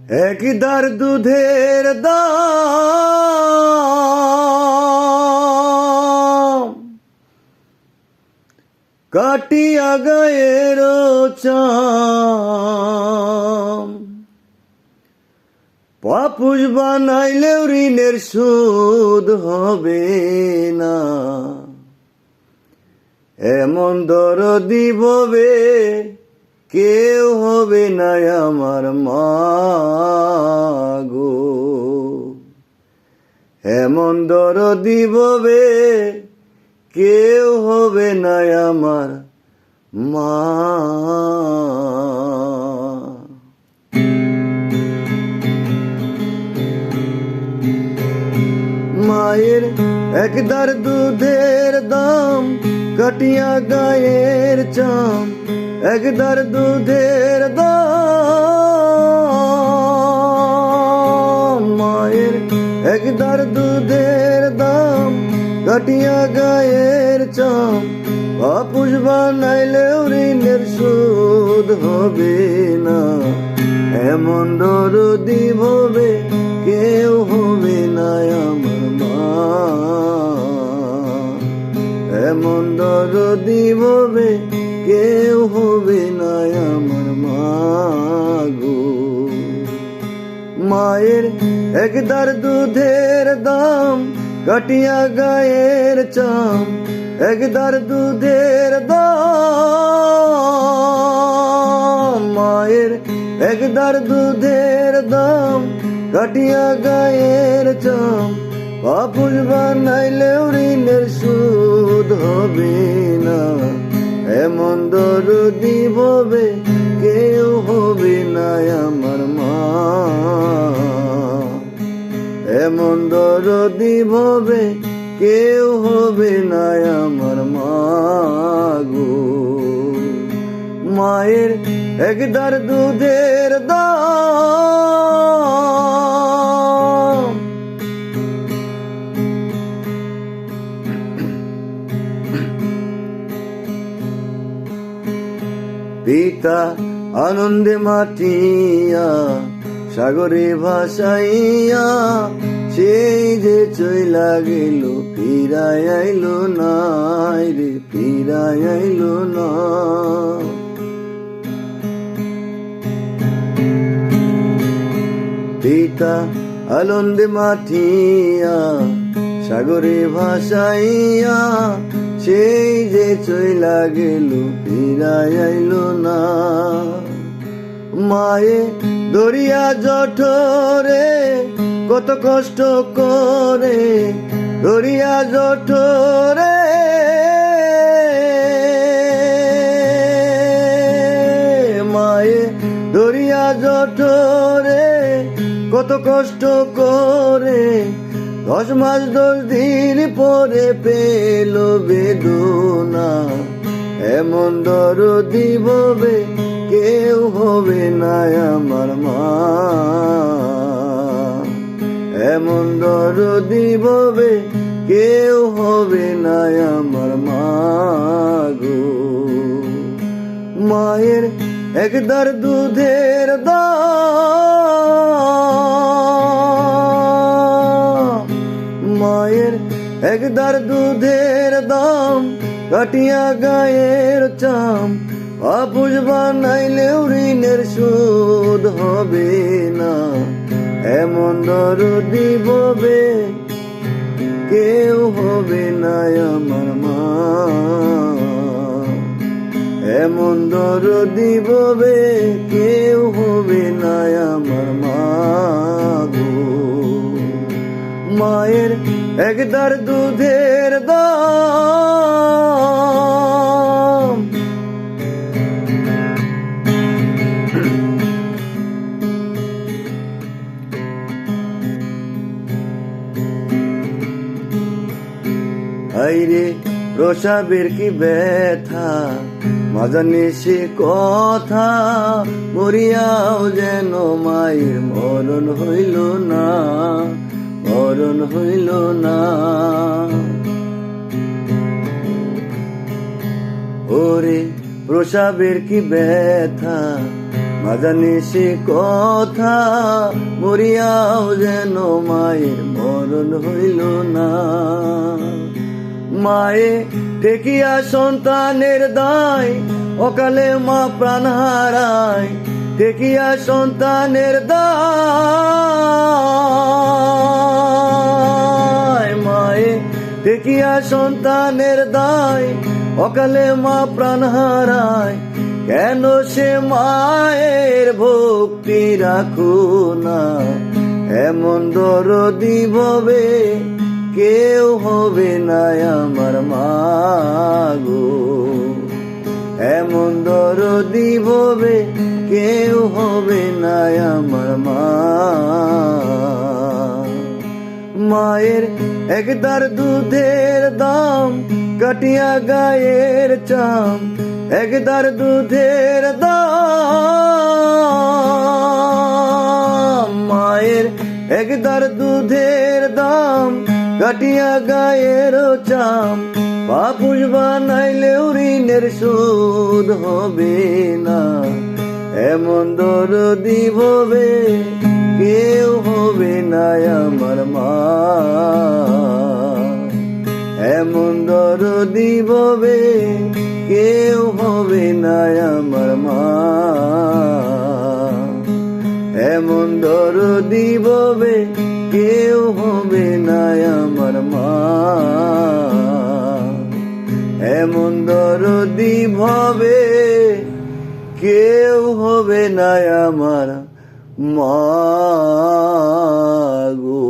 এক দার দুধের দাম কাটিয়া গায়ের চাম, পাপুষ বানাইলেও ঋণের সুদ হবে না। এমন দরদি ভবে কেউ হবে না আমার মা গো। এমন দরদি ভবে কেউ হবে না আমার মা। মায়ের একদার দুধের দাম কাটিয়া গায়ের চাম, একদার দুধের দাম, মায়ের একদার দুধের দাম কাটিয়া গায়ের চাম, পাপুষ বানাইলেও ঋণের সুদ হবে না। এমন দরদি ভবে কেউ হবে না আমার মা। এমন দরদি ভবে কেউ হবে না আমার মা গো। মায়ের একদার দুধের দাম কাটিয়া গায়ের চাম, একদার দুধের দাম, মায়ের একদার দুধের দাম কাটিয়া গায়ের চাম, পাপুষ বানাইলেও ঋণের সুদ হবে না। এমন দরদি ভবে কেউ হবে না আমার মা। এমন দরদি ভবে কেউ হবে না আমার মা গো। মায়ের একদার দুধের দাম, পিতা আনন্দে মাটিয়া সাগরে ভাসাইয়া, সেই যে চইলা গেল ফিরাই আইলো না রে, ফিরাই আইলো না। পিতা আনন্দে মাটিয়া সাগরে ভাসাইয়া, সেই যে চইলা গেল ফিরাই আইলো না। মায়ে দরিয়া জঠরে কত কষ্ট করে, দরিয়া জঠরে মায়ে দরিয়া জঠরে কত কষ্ট করে, 10 মাস 10 দিন পরে পেল বেদনা। এমন দরদি ভবে কেউ হবে না আমার মা। এমন দরদি ভবে কেউ হবে না আমার মা গো। মায়ের একদার দুধের দাম, মায়ের একদার দুধের দাম কাটিয়া গায়ের চাম, পাপুষ বানাইলেও ঋণের সুদ হবে না। এমন দরদি ভবে কেউ হবে না আমার মা। এমন দরদি ভবে কেউ হবে না আমার মা গো। মায়ের একদার দুধের দাম, আইরে প্রসাবের কি ব্যথা মাজানি সে কথা, মরিয়াও যেন মায়ের মরণ হইল না, মরণ হইল না। ওরে প্রসাবের কি ব্যথা মাঝানিশি কথা মরিয়াও যেন মায়ের মরণ হইল না। মায়ে ঠেকিয়া সন্তানের দায়, অকালে মা প্রাণ হারায়। ঠেকিয়া সন্তানের দায়, মায়ে ঠেকিয়া সন্তানের দায়, অকালে মা প্রাণ হারায়। কেন সে মায়ের ভক্তি রাখো না, এমন দরদি ভবে কেউ হবে না আমার মা গো। এমন দরদি ভবে কেউ হবে না আমার মা। মায়ের একদার দুধের দাম কাটিয়া গায়ের চাম, একদার দুধের দাম। মায়ের একদার দুধের দাম কাটিয়া গায়ের চাম। পাপুষ বানাইলেও ঋণের শোধ হবে না, এমন দরদি ভবে কেউ হবে না আমার মা। এমন দরদি ভবে কেউ হবে না আমার মা। এমন দরদি ভবে কেউ হবে না আমার মা। এমন দরদি ভবে কেউ হবে না আমার মা গো।